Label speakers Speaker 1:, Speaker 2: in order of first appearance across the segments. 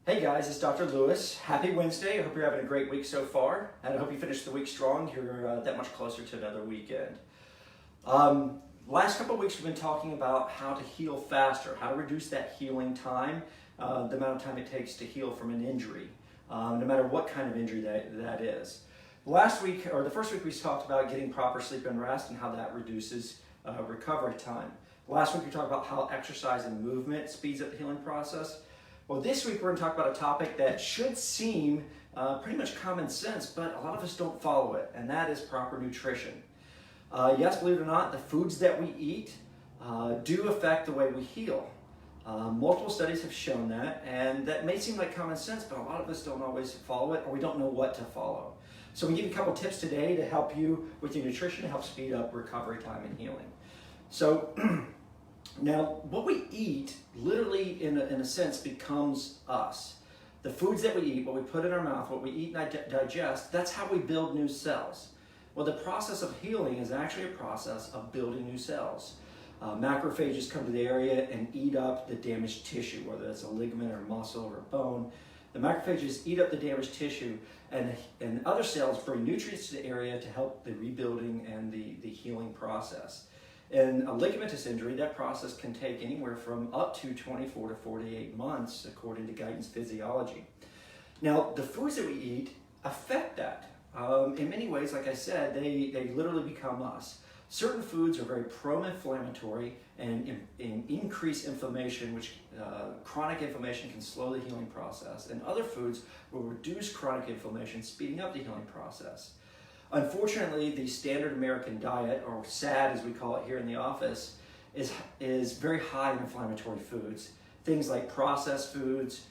Speaker 1: Hey guys, it's Dr. Lewis. Happy Wednesday. I hope you're having a great week so far, and I hope you finish the week strong. You're that much closer to another weekend. Last couple of weeks we've been talking about how to heal faster, how to reduce that healing time, the amount of time it takes to heal from an injury, no matter what kind of injury that is. Last week, or the first week, we talked about getting proper sleep and rest and how that reduces recovery time. Last week we talked about how exercise and movement speeds up the healing process. Well, this week we're going to talk about a topic that should seem pretty much common sense, but a lot of us don't follow it, and that is proper nutrition. Yes, believe it or not, the foods that we eat do affect the way we heal. Multiple studies have shown that, and that may seem like common sense, but a lot of us don't always follow it, or we don't know what to follow. So we give you a couple tips today to help you with your nutrition to help speed up recovery time and healing. So now, what we eat literally, in a sense, becomes us. The foods that we eat, what we put in our mouth, what we eat and digest, that's how we build new cells. Well, the process of healing is actually a process of building new cells. Macrophages come to the area and eat up the damaged tissue, whether it's a ligament or muscle or bone. The macrophages eat up the damaged tissue, and other cells bring nutrients to the area to help the rebuilding and the healing process. In a ligamentous injury, that process can take anywhere from up to 24 to 48 months, according to Guidance Physiology. Now, the foods that we eat affect that. In many ways, like I said, they literally become us. Certain foods are very pro-inflammatory and increase inflammation, which chronic inflammation can slow the healing process. And other foods will reduce chronic inflammation, speeding up the healing process. Unfortunately, the standard American diet, or SAD as we call it here in the office, is very high in inflammatory foods. Things like processed foods,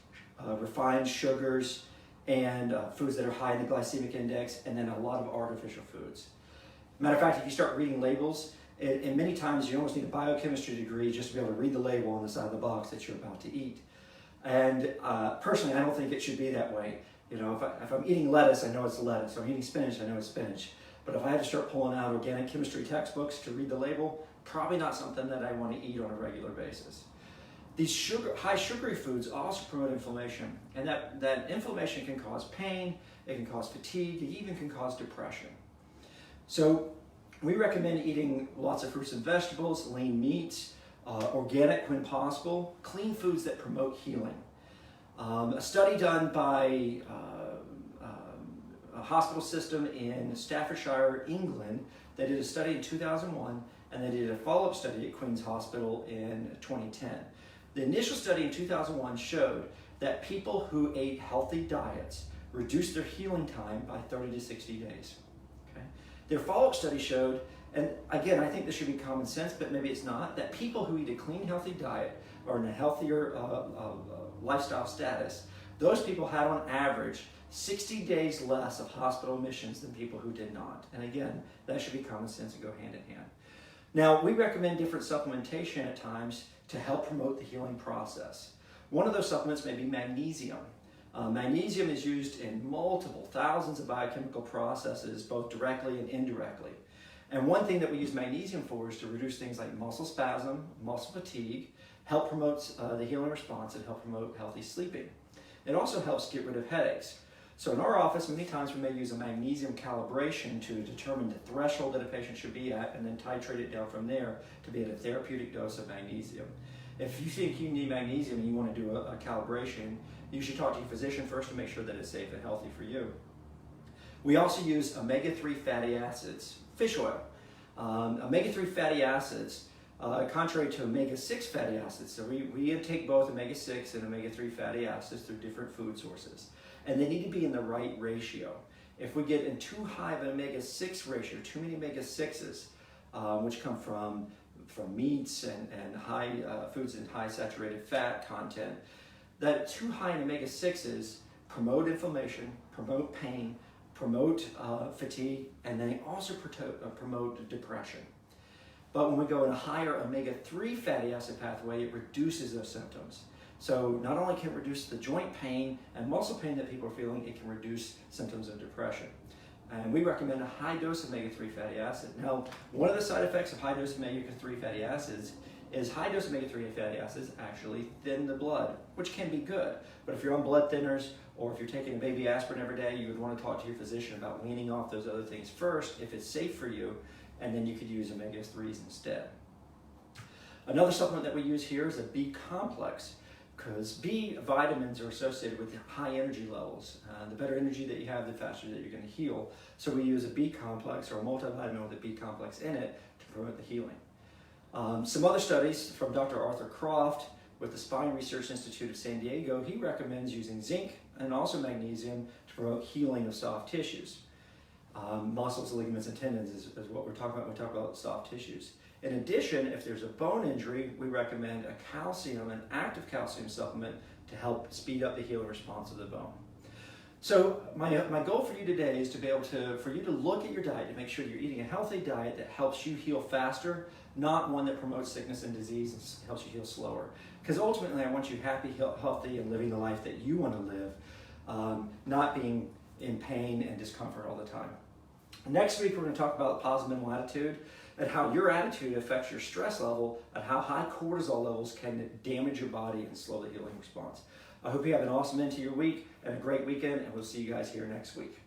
Speaker 1: refined sugars, and foods that are high in the glycemic index, and then a lot of artificial foods. Matter of fact, if you start reading labels, and many times you almost need a biochemistry degree just to be able to read the label on the side of the box that you're about to eat. And personally, I don't think it should be that way. You know, if I'm eating lettuce, I know it's lettuce. If I'm eating spinach, I know it's spinach. But if I had to start pulling out organic chemistry textbooks to read the label, probably not something that I want to eat on a regular basis. These high sugary foods also promote inflammation, and that inflammation can cause pain, it can cause fatigue, it even can cause depression. So we recommend eating lots of fruits and vegetables, lean meats, organic when possible, clean foods that promote healing. A study done by a hospital system in Staffordshire, England, they did a study in 2001, and they did a follow-up study at Queen's Hospital in 2010. The initial study in 2001 showed that people who ate healthy diets reduced their healing time by 30 to 60 days. Okay? Their follow-up study showed, and again, I think this should be common sense, but maybe it's not, that people who eat a clean, healthy diet or in a healthier lifestyle status, those people had on average 60 days less of hospital admissions than people who did not. And again, that should be common sense and go hand in hand. Now, we recommend different supplementation at times to help promote the healing process. One of those supplements may be magnesium. Magnesium is used in multiple thousands of biochemical processes, both directly and indirectly. And one thing that we use magnesium for is to reduce things like muscle spasm, muscle fatigue, help promote the healing response, and help promote healthy sleeping. It also helps get rid of headaches. So in our office, many times we may use a magnesium calibration to determine the threshold that a patient should be at and then titrate it down from there to be at a therapeutic dose of magnesium. If you think you need magnesium and you want to do a calibration, you should talk to your physician first to make sure that it's safe and healthy for you. We also use omega-3 fatty acids, fish oil. Omega-3 fatty acids, contrary to omega-6 fatty acids, so we intake both omega-6 and omega-3 fatty acids through different food sources. And they need to be in the right ratio. If we get in too high of an omega-6 ratio, too many omega-6s, which come from meats and high foods and high saturated fat content, that too high in omega-6s promote inflammation, promote pain, promote fatigue, and they also promote depression. But when we go in a higher omega-3 fatty acid pathway, it reduces those symptoms. So not only can it reduce the joint pain and muscle pain that people are feeling, it can reduce symptoms of depression. And we recommend a high dose of omega-3 fatty acid. Now, one of the side effects of high dose omega-3 fatty acids is high dose omega-3 fatty acids actually thin the blood, which can be good. But if you're on blood thinners or if you're taking a baby aspirin every day, you would want to talk to your physician about weaning off those other things first if it's safe for you, and then you could use omega-3s instead. Another supplement that we use here is a B complex, because B vitamins are associated with high energy levels. The better energy that you have, the faster that you're going to heal. So we use a B complex or a multivitamin with a B complex in it to promote the healing. Some other studies from Dr. Arthur Croft with the Spine Research Institute of San Diego, he recommends using zinc and also magnesium to promote healing of soft tissues. Muscles, ligaments, and tendons is what we're talking about when we talk about soft tissues. In addition, if there's a bone injury, we recommend an active calcium supplement to help speed up the healing response of the bone. So my goal for you today is to be able for you to look at your diet to make sure you're eating a healthy diet that helps you heal faster, not one that promotes sickness and disease and helps you heal slower. Because ultimately, I want you happy, healthy, and living the life that you want to live, not being in pain and discomfort all the time. Next week, we're going to talk about positive mental attitude and how your attitude affects your stress level and how high cortisol levels can damage your body and slow the healing response. I hope you have an awesome end to your week and a great weekend, and we'll see you guys here next week.